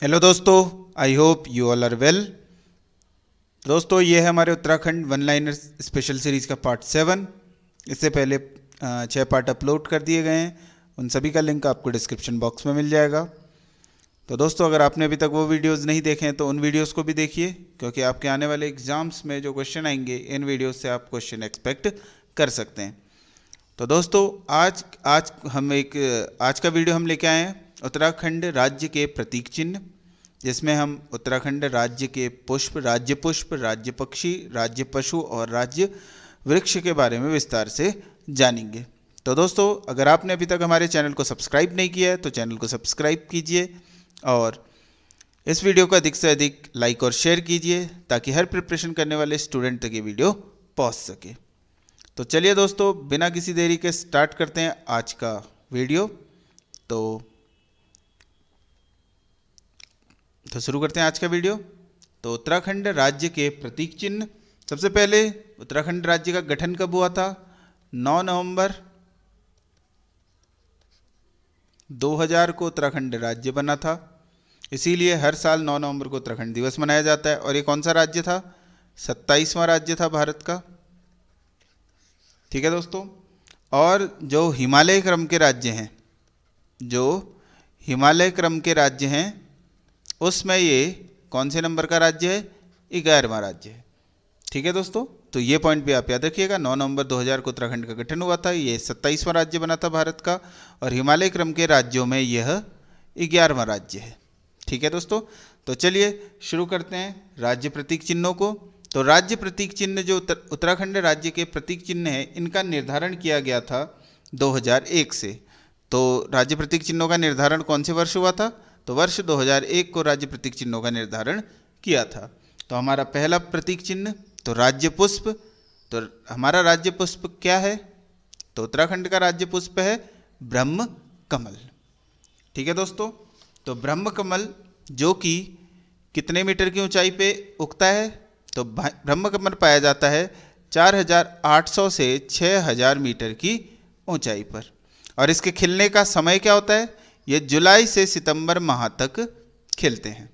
Hello दोस्तों, I hope you all are well. दोस्तों, ये है हमारे Uttarakhand one liner special series का पार्ट 7। इससे पहले 6 पार्ट अपलोड कर दिए गए हैं। उन सभी का लिंक आपको डिस्क्रिप्शन बॉक्स में मिल जाएगा। तो दोस्तों, अगर आपने अभी तक वो वीडियोस नहीं देखे हैं तो उन वीडियोस को भी देखिए, क्योंकि आपके आने वाले एग्ज़ाम्स में जो क्वेश्चन आएंगे इन वीडियोस से आप क्वेश्चन एक्सपेक्ट कर सकते हैं। तो दोस्तों, आज आज हम एक आज का वीडियो हम लेके आए हैं उत्तराखंड राज्य के प्रतीक चिन्ह, जिसमें हम उत्तराखंड राज्य के पुष्प, राज्य पक्षी, राज्य पशु और राज्य वृक्ष के बारे में विस्तार से जानेंगे। तो दोस्तों, अगर आपने अभी तक हमारे चैनल को सब्सक्राइब नहीं किया है तो चैनल को सब्सक्राइब कीजिए और इस वीडियो को अधिक से अधिक लाइक और शेयर कीजिए, ताकि हर प्रिपरेशन करने वाले स्टूडेंट तक ये वीडियो पहुंच सके। तो चलिए दोस्तों, बिना किसी देरी के स्टार्ट करते हैं आज का वीडियो। तो शुरू करते हैं आज का वीडियो। तो उत्तराखंड राज्य के प्रतीक चिन्ह। सबसे पहले उत्तराखंड राज्य का गठन कब हुआ था? 9 नवंबर 2000 को उत्तराखंड राज्य बना था। इसीलिए हर साल 9 नवंबर को उत्तराखंड दिवस मनाया जाता है। और ये कौन सा राज्य था? 27वां राज्य था भारत का। ठीक है दोस्तों। और जो हिमालय क्रम के राज्य हैं, उसमें ये कौन से नंबर का राज्य है? 11वां राज्य है। ठीक है दोस्तों, तो ये पॉइंट भी आप याद रखिएगा। 9 नवंबर 2000 को उत्तराखंड का गठन हुआ था। ये 27वां राज्य बना था भारत का, और हिमालय क्रम के राज्यों में यह 11वां राज्य है। ठीक है दोस्तों, तो चलिए शुरू करते हैं राज्य प्रतीक चिन्हों को। तो राज्य प्रतीक चिन्ह जो उत्तराखंड राज्य के प्रतीक चिन्ह हैं, इनका निर्धारण किया गया था 2001 से। तो राज्य प्रतीक चिन्हों का निर्धारण कौन से वर्ष हुआ था? तो वर्ष 2001 को राज्य प्रतीक चिन्हों का निर्धारण किया था। तो हमारा पहला प्रतीक चिन्ह तो राज्य पुष्प। तो हमारा राज्य पुष्प क्या है? तो उत्तराखंड का राज्य पुष्प है ब्रह्म कमल। ठीक है दोस्तों, तो ब्रह्म कमल जो कि कितने मीटर की ऊंचाई पे उगता है? तो ब्रह्म कमल पाया जाता है 4800 से 6000 मीटर की ऊंचाई पर। और इसके खिलने का समय क्या होता है? ये जुलाई से सितंबर माह तक खिलते हैं।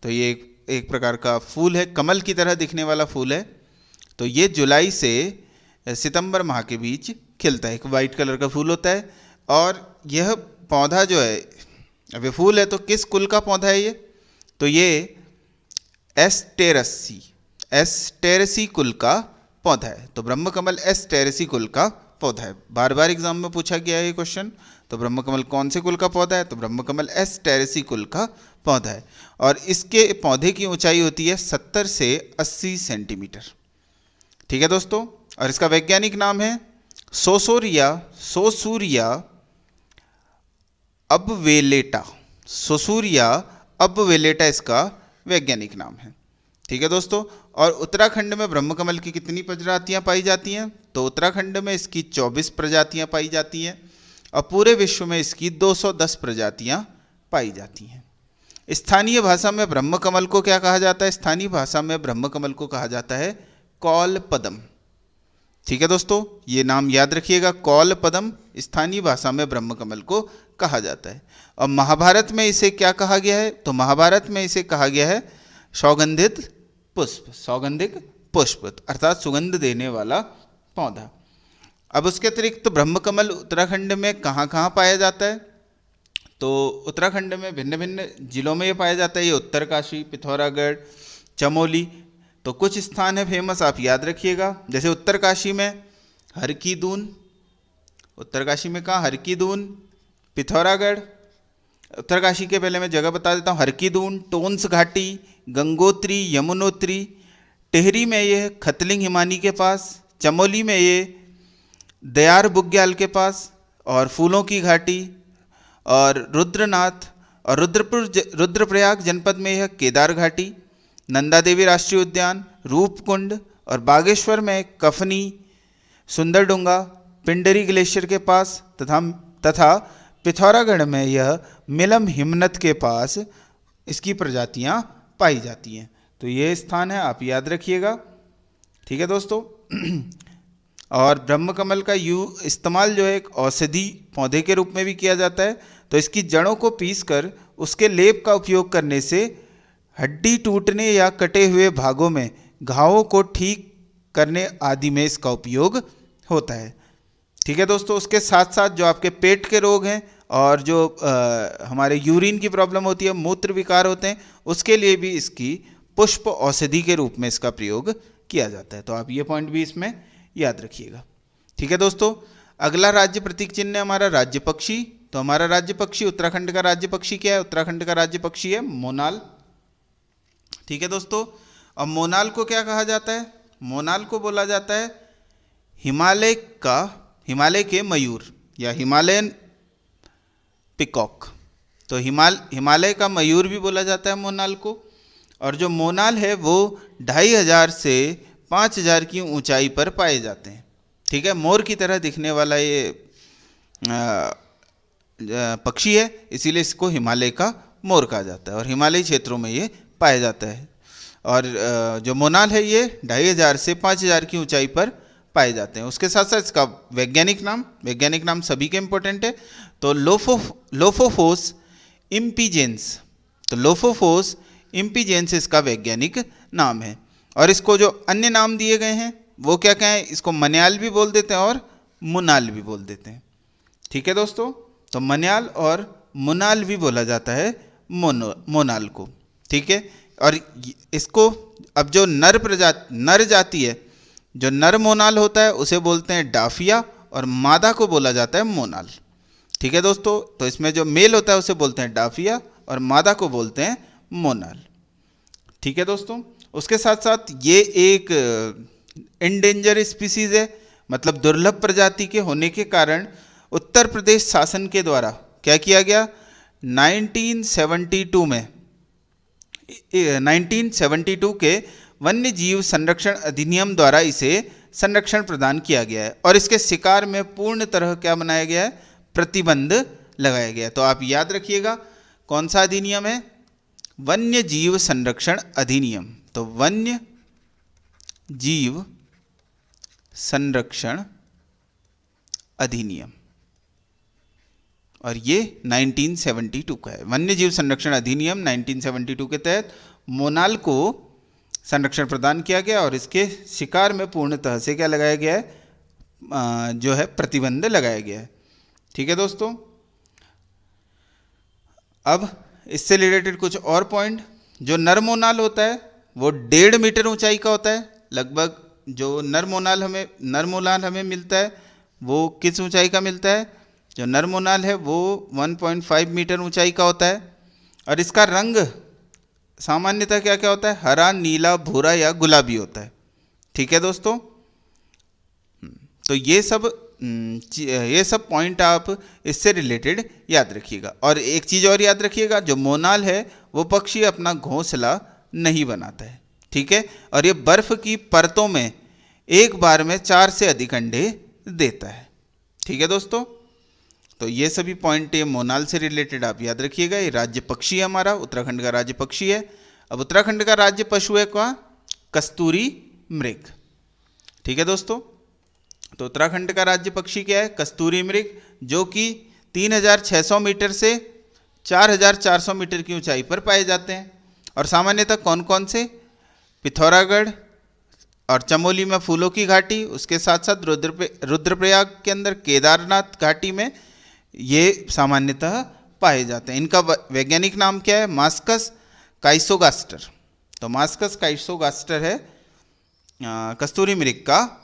तो ये एक प्रकार का फूल है, कमल की तरह दिखने वाला फूल है। तो ये जुलाई से सितंबर माह के बीच खिलता है। एक वाइट कलर का फूल होता है। और यह पौधा जो है, अब ये फूल है तो किस कुल का पौधा है ये? तो ये एस्टेरेसी कुल का पौधा है। तो ब्रह्म कमल एस्टेरेसी कुल का पौधा है। बार बार एग्जाम में पूछा गया है ये क्वेश्चन। तो ब्रह्म कमल कौन से कुल का पौधा है? तो ब्रह्म कमल एस्टेरेसी कुल का पौधा है। और इसके पौधे की ऊंचाई होती है 70 से 80 सेंटीमीटर। ठीक है दोस्तों, और इसका वैज्ञानिक नाम है सोसूरिया अबवेलेटा इसका वैज्ञानिक नाम है। ठीक है दोस्तों, और उत्तराखंड में ब्रह्म कमल की कितनी प्रजातियां पाई जाती हैं? तो उत्तराखंड में इसकी 24 प्रजातियां पाई जाती हैं, और पूरे विश्व में इसकी 210 प्रजातियां पाई जाती हैं। स्थानीय भाषा में ब्रह्म कमल को क्या कहा जाता है? स्थानीय भाषा में ब्रह्म कमल को कहा जाता है कौल पदम। ठीक है दोस्तों, ये नाम याद रखिएगा, कौल पदम स्थानीय भाषा में ब्रह्म कमल को कहा जाता है। और महाभारत में इसे क्या कहा गया है? तो महाभारत में इसे कहा गया है सौगंधिक पुष्प, अर्थात सुगंध देने वाला पौधा। अब उसके अतिरिक्त तो ब्रह्म कमल उत्तराखंड में कहाँ कहाँ पाया जाता है? तो उत्तराखंड में भिन्न भिन्न जिलों में ये पाया जाता है। ये उत्तरकाशी, पिथौरागढ़, चमोली। तो कुछ स्थान है फेमस, आप याद रखिएगा। जैसे उत्तरकाशी में हर की दून, उत्तरकाशी में कहाँ? हर की दून। पिथौरागढ़, उत्तरकाशी के पहले मैं जगह बता देता हूँ। हर की दून, टोंस घाटी, गंगोत्री, यमुनोत्री। टिहरी में ये खतलिंग हिमानी के पास। चमोली में ये दयार बुग्याल के पास और फूलों की घाटी। और रुद्रनाथ और रुद्रप्रयाग जनपद में यह केदार घाटी। नंदा देवी राष्ट्रीय उद्यान, रूपकुंड और बागेश्वर में कफनी, सुंदरडुंगा, पिंडरी ग्लेशियर के पास तथा पिथौरागढ़ में यह मिलम हिमनद के पास इसकी प्रजातियां पाई जाती हैं। तो ये स्थान है, आप याद रखिएगा। ठीक है दोस्तों। और ब्रह्म कमल का इस्तेमाल जो है एक औषधि पौधे के रूप में भी किया जाता है। तो इसकी जड़ों को पीसकर उसके लेप का उपयोग करने से हड्डी टूटने या कटे हुए भागों में घावों को ठीक करने आदि में इसका उपयोग होता है। ठीक है दोस्तों, उसके साथ साथ जो आपके पेट के रोग हैं और जो हमारे यूरिन की प्रॉब्लम होती है, मूत्र विकार होते हैं, उसके लिए भी इसकी पुष्प औषधि के रूप में इसका प्रयोग किया जाता है। तो आप ये पॉइंट भी इसमें याद रखिएगा। ठीक है दोस्तों, अगला राज्य प्रतीक चिन्ह है हमारा राज्य पक्षी। तो हमारा राज्य पक्षी, उत्तराखंड का राज्य पक्षी क्या है? उत्तराखंड का राज्य पक्षी है मोनाल। ठीक है दोस्तों, अब मोनाल को क्या कहा जाता है? मोनाल को बोला जाता है हिमालय के मयूर या हिमालयन पिकॉक। तो हिमालय का मयूर भी बोला जाता है मोनाल को। और जो मोनाल है वो 2500 से 5000 की ऊंचाई पर पाए जाते हैं। ठीक है, मोर की तरह दिखने वाला ये पक्षी है, इसीलिए इसको हिमालय का मोर कहा जाता है और हिमालयी क्षेत्रों में ये पाया जाता है। और जो मोनाल है ये 2500 से 5000 की ऊंचाई पर पाए जाते हैं। उसके साथ साथ इसका वैज्ञानिक नाम सभी के इंपॉर्टेंट है। तो लोफोफोस इम्पीजेंस, तो लोफोफोस इम्पीजेंस इसका वैज्ञानिक नाम है। और इसको जो अन्य नाम दिए गए हैं वो क्या क्या है? इसको मन्याल भी बोल देते हैं और मुनाल भी बोल देते हैं। ठीक है दोस्तों, तो मन्याल और मुनाल भी बोला जाता है मोनाल को। ठीक है, और इसको अब जो नर जाति है, जो नर मोनाल होता है उसे बोलते हैं डाफिया और मादा को बोला जाता है मोनाल। ठीक है दोस्तों, तो इसमें जो मेल होता है उसे बोलते हैं डाफिया और मादा को बोलते हैं मोनाल। ठीक है दोस्तों, उसके साथ साथ ये एक इंडेंजर स्पीसीज है, मतलब दुर्लभ प्रजाति के होने के कारण उत्तर प्रदेश शासन के द्वारा क्या किया गया? 1972 के वन्य जीव संरक्षण अधिनियम द्वारा इसे संरक्षण प्रदान किया गया है और इसके शिकार में पूर्ण तरह क्या बनाया गया है? प्रतिबंध लगाया गया है। तो आप याद रखिएगा कौन सा अधिनियम है? वन्य जीव संरक्षण अधिनियम। तो वन्य जीव संरक्षण अधिनियम, और ये 1972 का है। वन्य जीव संरक्षण अधिनियम 1972 के तहत मोनाल को संरक्षण प्रदान किया गया और इसके शिकार में पूर्णतः से क्या लगाया गया है? जो है प्रतिबंध लगाया गया है। ठीक है दोस्तों, अब इससे रिलेटेड कुछ और पॉइंट। जो नर मोनाल होता है वो 1.5 मीटर ऊंचाई का होता है लगभग। जो नर मोनाल हमें मिलता है वो किस ऊंचाई का मिलता है? जो नर मोनाल है वो 1.5 मीटर ऊंचाई का होता है और इसका रंग सामान्यतः क्या क्या होता है? हरा, नीला, भूरा या गुलाबी होता है। ठीक है दोस्तों, तो ये सब पॉइंट आप इससे रिलेटेड याद रखिएगा। और एक चीज़ और याद रखिएगा, जो मोनाल है वो पक्षी अपना घोंसला नहीं बनाता है। ठीक है, और ये बर्फ की परतों में एक बार में 4 से अधिक अंडे देता है। ठीक है दोस्तों, तो ये सभी पॉइंट ये मोनाल से रिलेटेड आप याद रखिएगा। ये राज्य पक्षी है हमारा, उत्तराखंड का राज्य पक्षी है। अब उत्तराखंड का राज्य पशु है क्या? कस्तूरी मृग। ठीक है दोस्तों, तो उत्तराखंड का राज्य पक्षी क्या है? कस्तूरी मृग, जो कि 3600 मीटर से 4400 मीटर की ऊंचाई पर पाए जाते हैं। और सामान्यतः कौन कौन से? पिथौरागढ़ और चमोली में फूलों की घाटी, उसके साथ साथ रुद्रप्रयाग के अंदर केदारनाथ घाटी में ये सामान्यतः पाए जाते हैं। इनका वैज्ञानिक नाम क्या है? मास्कस काइसोगास्टर। तो मास्कस काइसोगास्टर है कस्तूरी मृग का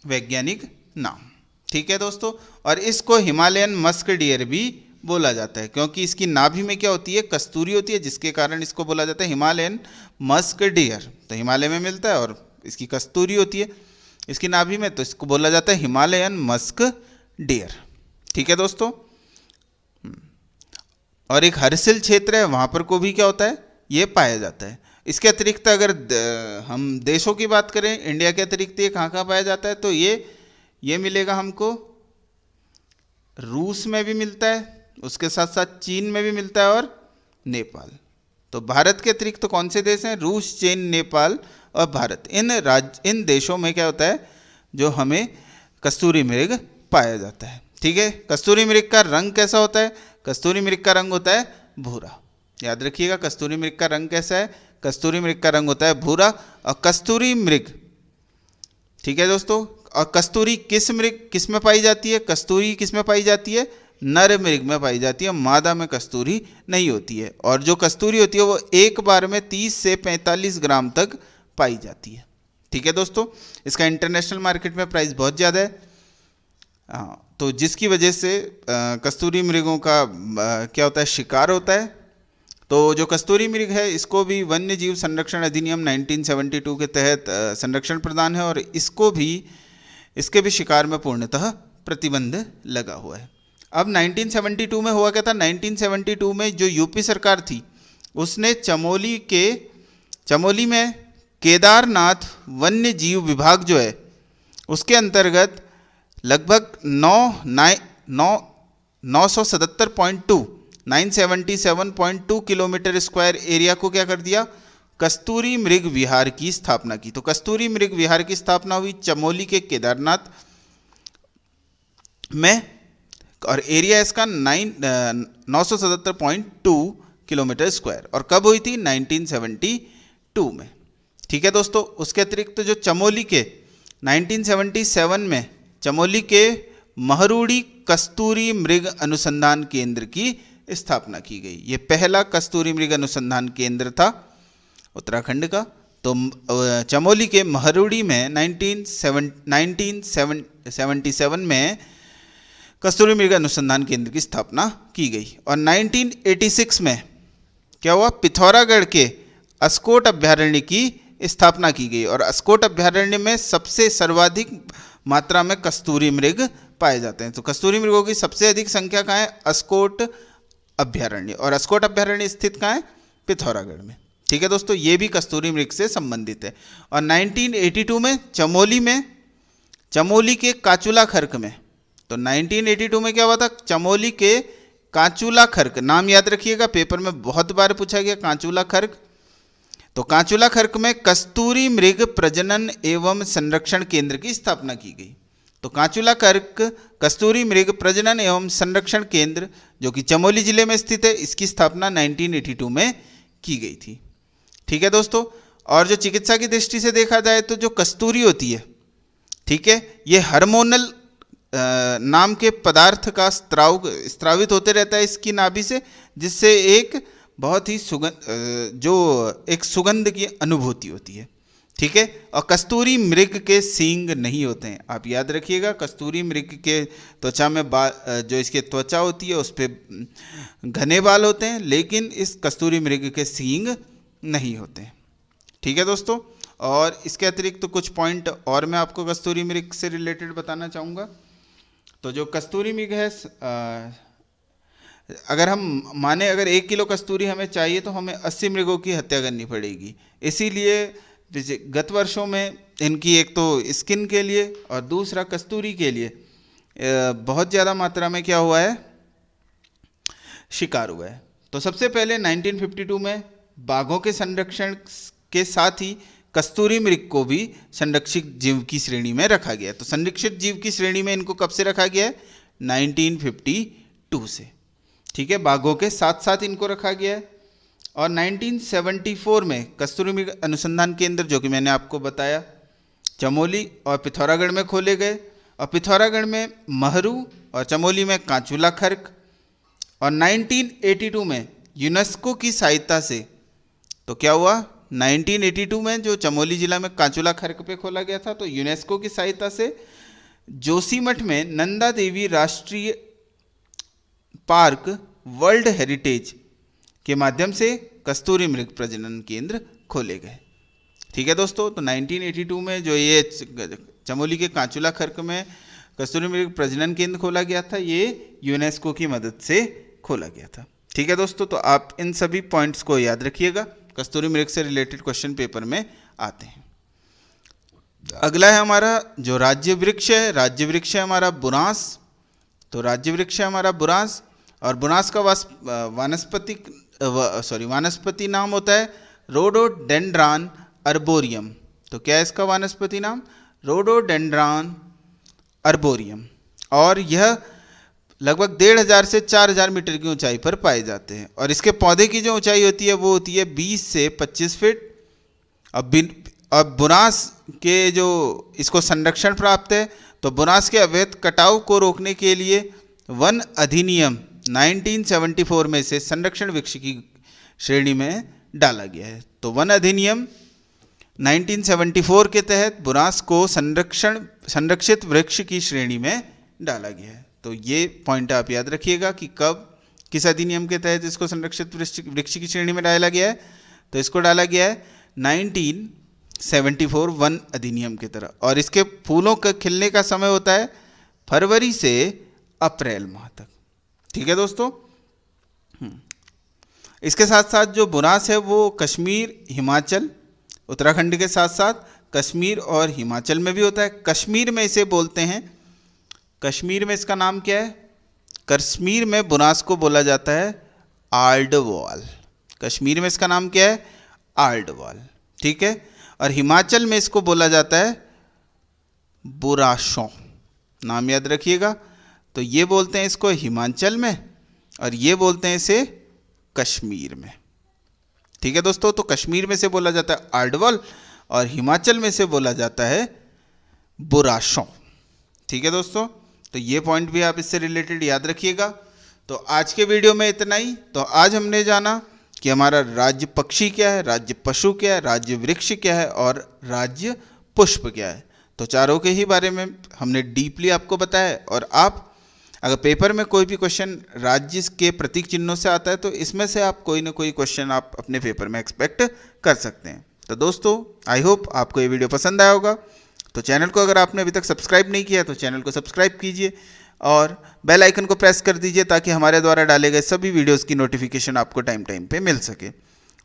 वैज्ञानिक नाम। ठीक है दोस्तों, और इसको हिमालयन मस्क डियर भी बोला जाता है क्योंकि इसकी नाभि में क्या होती है? कस्तूरी होती है, जिसके कारण इसको बोला जाता है हिमालयन मस्क डियर। तो हिमालय में मिलता है और इसकी कस्तूरी होती है इसकी नाभि में, तो इसको बोला जाता है हिमालयन मस्क डियर। ठीक है दोस्तों, और एक हर्सिल क्षेत्र है वहाँ पर को भी क्या होता है? ये पाया जाता है। इसके अतिरिक्त अगर हम देशों की बात करें, इंडिया के अतिरिक्त ये कहाँ कहाँ पाया जाता है? तो ये मिलेगा हमको रूस में भी मिलता है, उसके साथ साथ चीन में भी मिलता है और नेपाल। तो भारत के अतिरिक्त तो कौन से देश हैं? रूस, चीन, नेपाल और भारत। इन देशों में क्या होता है? जो हमें कस्तूरी मृग पाया जाता है। ठीक है, कस्तूरी मृग का रंग कैसा होता है? कस्तूरी मृग का रंग होता है भूरा। याद रखिएगा कस्तूरी मृग का रंग कैसा है, कस्तूरी मृग का रंग होता है भूरा। और कस्तूरी मृग, ठीक है दोस्तों, और कस्तूरी किस में पाई जाती है, कस्तूरी किस में पाई जाती है, नर मृग में पाई जाती है, मादा में कस्तूरी नहीं होती है। और जो कस्तूरी होती है वो एक बार में 30 से 45 ग्राम तक पाई जाती है। ठीक है दोस्तों, इसका इंटरनेशनल मार्केट में प्राइस बहुत ज़्यादा है। हाँ, तो जिसकी वजह से कस्तूरी मृगों का क्या होता है, शिकार होता है। तो जो कस्तूरी मृग है इसको भी वन्य जीव संरक्षण अधिनियम 1972 के तहत संरक्षण प्रदान है और इसके भी शिकार में पूर्णतः प्रतिबंध लगा हुआ है। अब 1972 में हुआ क्या था, 1972 में जो यूपी सरकार थी उसने चमोली में केदारनाथ वन्य जीव विभाग जो है उसके अंतर्गत लगभग 977.2 किलोमीटर स्क्वायर एरिया को क्या कर दिया, कस्तूरी मृग विहार की स्थापना की। तो कस्तूरी मृग विहार की स्थापना हुई चमोली के केदारनाथ में और एरिया इसका 977.2 किलोमीटर स्क्वायर, और कब हुई थी, 1972 में। ठीक है दोस्तों, उसके अतिरिक्त जो चमोली के 1977 में चमोली के महरूड़ी कस्तूरी मृग अनुसंधान केंद्र की स्थापना की गई। ये पहला कस्तूरी मृग अनुसंधान केंद्र था उत्तराखंड का। तो चमोली के महरूड़ी में 1977 में कस्तूरी मृग अनुसंधान केंद्र की स्थापना की गई। और 1986 में क्या हुआ, पिथौरागढ़ के अस्कोट अभ्यारण्य की स्थापना की गई और अस्कोट अभ्यारण्य में सबसे सर्वाधिक मात्रा में कस्तूरी मृग पाए जाते हैं। तो कस्तूरी मृगों की सबसे अधिक संख्या कहाँ है, अस्कोट अभ्यारण्य, और अस्कोट अभ्यारण्य स्थित कहाँ है, पिथौरागढ़ में। ठीक है दोस्तों, ये भी कस्तूरी मृग से संबंधित है। और 1982 में चमोली के काचुला खर्क में, तो 1982 में क्या हुआ था, चमोली के काचुला खर्क, नाम याद रखिएगा, पेपर में बहुत बार पूछा गया काचुला खर्क। तो काचुला खर्क में कस्तूरी मृग प्रजनन एवं संरक्षण केंद्र की स्थापना की गई। तो काचुला खर्क कस्तूरी मृग प्रजनन एवं संरक्षण केंद्र जो कि चमोली जिले में स्थित है, इसकी स्थापना 1982 में की गई थी। ठीक है दोस्तों, और जो चिकित्सा की दृष्टि से देखा जाए तो जो कस्तूरी होती है, ठीक है, ये हार्मोनल नाम के पदार्थ का स्त्रावित होते रहता है इसकी नाभि से, जिससे एक बहुत ही सुगंध की अनुभूति होती है। ठीक है, और कस्तूरी मृग के सींग नहीं होते हैं, आप याद रखिएगा। कस्तूरी मृग के त्वचा में जो इसके त्वचा होती है उस पर घने बाल होते हैं, लेकिन इस कस्तूरी मृग के सींग नहीं होते हैं। ठीक है दोस्तों, और इसके अतिरिक्त तो कुछ पॉइंट और मैं आपको कस्तूरी मृग से रिलेटेड बताना चाहूँगा। तो जो कस्तूरी मृग है, अगर 1 किलो कस्तूरी हमें चाहिए तो हमें 80 मृगों की हत्या करनी पड़ेगी। इसीलिए गत वर्षों में इनकी एक तो स्किन के लिए और दूसरा कस्तूरी के लिए बहुत ज़्यादा मात्रा में क्या हुआ है, शिकार हुआ है। तो सबसे पहले 1952 में बाघों के संरक्षण के साथ ही कस्तूरी मृग को भी संरक्षित जीव की श्रेणी में रखा गया है। तो संरक्षित जीव की श्रेणी में इनको कब से रखा गया है, 1952 से। ठीक है, बाघों के साथ साथ इनको रखा गया है। और 1974 में कस्तूरी मृग अनुसंधान केंद्र जो कि मैंने आपको बताया चमोली और पिथौरागढ़ में खोले गए, और पिथौरागढ़ में महरू और चमोली में काचुला खर्क। और 1982 में यूनेस्को की सहायता से, तो क्या हुआ, 1982 में जो चमोली जिला में काचुला खर्क पे खोला गया था, तो यूनेस्को की सहायता से जोशीमठ में नंदा देवी राष्ट्रीय पार्क वर्ल्ड हेरिटेज के माध्यम से कस्तूरी मृग प्रजनन केंद्र खोले गए। ठीक है दोस्तों, तो 1982 में जो ये चमोली के काचुला खर्क में कस्तूरी मृग प्रजनन केंद्र खोला गया था, ये यूनेस्को की मदद से खोला गया था। ठीक है दोस्तों, तो आप इन सभी पॉइंट्स को याद रखिएगा, कस्तूरी मृग से रिलेटेड क्वेश्चन पेपर में आते हैं। अगला है हमारा जो राज्य वृक्ष है हमारा बुरांस। तो राज्य वृक्ष है हमारा बुरांस, और बुरांस का वानस्पति नाम होता है रोडोडेंड्रॉन अर्बोरियम। तो क्या है इसका वानस्पति नाम, रोडोडेंड्रॉन अर्बोरियम। और यह लगभग 1500 से 4000 मीटर की ऊंचाई पर पाए जाते हैं। और इसके पौधे की जो ऊंचाई होती है वो होती है 20 से 25 फीट। अब बुनास के जो इसको संरक्षण प्राप्त है, तो बुनास के अवैध कटाव को रोकने के लिए वन अधिनियम 1974 में से संरक्षण वृक्ष की श्रेणी में डाला गया है। तो वन अधिनियम 1974 के तहत बुनास को संरक्षित वृक्ष की श्रेणी में डाला गया है। तो ये पॉइंट आप याद रखिएगा कि कब, किस अधिनियम के तहत इसको संरक्षित वृक्ष की श्रेणी में डाला गया है। तो इसको डाला गया है 1974 वन अधिनियम की तरह। और इसके फूलों का खिलने का समय होता है फरवरी से अप्रैल माह तक। ठीक है दोस्तों। इसके साथ साथ जो बुनास है वो कश्मीर, हिमाचल, उत्तराखंड के साथ साथ कश्मीर और हिमाचल में भी होता है। कश्मीर में इसे बोलते हैं, कश्मीर में इसका नाम क्या है? कश्मीर में बुनास को बोला जाता है आर्डवाल। कश्मीर में इसका नाम क्या है? आर्डवाल। ठीक है। और हिमाचल में इसको बोला जाता है बुराशों। नाम याद रखिएगा। तो ये बोलते हैं इसको हिमाचल में और ये बोलते हैं इसे कश्मीर में। ठीक है दोस्तों। तो कश्मीर में से बोला जाता है आर्डवाल और हिमाचल में से बोला जाता है बुराशों। ठीक है दोस्तों। तो ये पॉइंट भी आप इससे रिलेटेड याद रखिएगा। तो आज के वीडियो में इतना ही। तो आज हमने जाना कि हमारा राज्य पक्षी क्या है, राज्य पशु क्या है, राज्य वृक्ष क्या है और राज्य पुष्प क्या है। तो चारों के ही बारे में हमने डीपली आपको बताया। और आप अगर पेपर में कोई भी क्वेश्चन राज्य के प्रतीक चिन्हों से आता है तो इसमें से आप कोई ना कोई क्वेश्चन आप अपने पेपर में एक्सपेक्ट कर सकते हैं। तो दोस्तों आई होप आपको ये वीडियो पसंद आया होगा। तो चैनल को अगर आपने अभी तक सब्सक्राइब नहीं किया तो चैनल को सब्सक्राइब कीजिए और बेल आइकन को प्रेस कर दीजिए ताकि हमारे द्वारा डाले गए सभी वीडियोस की नोटिफिकेशन आपको टाइम टाइम पे मिल सके।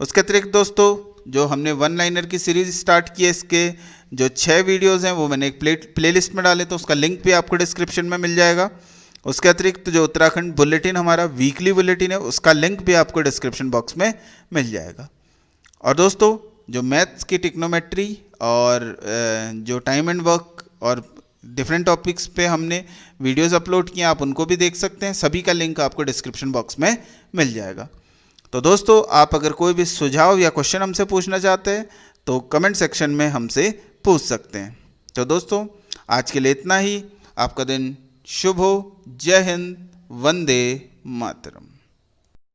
उसके अतिरिक्त दोस्तों जो हमने वन लाइनर की सीरीज स्टार्ट की है, इसके जो 6 वीडियोस हैं वो मैंने एक प्लेलिस्ट में डाले, तो उसका लिंक भी आपको डिस्क्रिप्शन में मिल जाएगा। उसके अतिरिक्त जो उत्तराखंड बुलेटिन हमारा वीकली बुलेटिन है उसका लिंक भी आपको डिस्क्रिप्शन बॉक्स में मिल जाएगा। और दोस्तों जो मैथ्स की टिक्नोमेट्री और जो टाइम एंड वर्क और डिफरेंट टॉपिक्स पे हमने वीडियोस अपलोड किए आप उनको भी देख सकते हैं। सभी का लिंक आपको डिस्क्रिप्शन बॉक्स में मिल जाएगा। तो दोस्तों आप अगर कोई भी सुझाव या क्वेश्चन हमसे पूछना चाहते हैं तो कमेंट सेक्शन में हमसे पूछ सकते हैं। तो दोस्तों आज के लिए इतना ही। आपका दिन शुभ हो। जय हिंद। वंदे मातरम।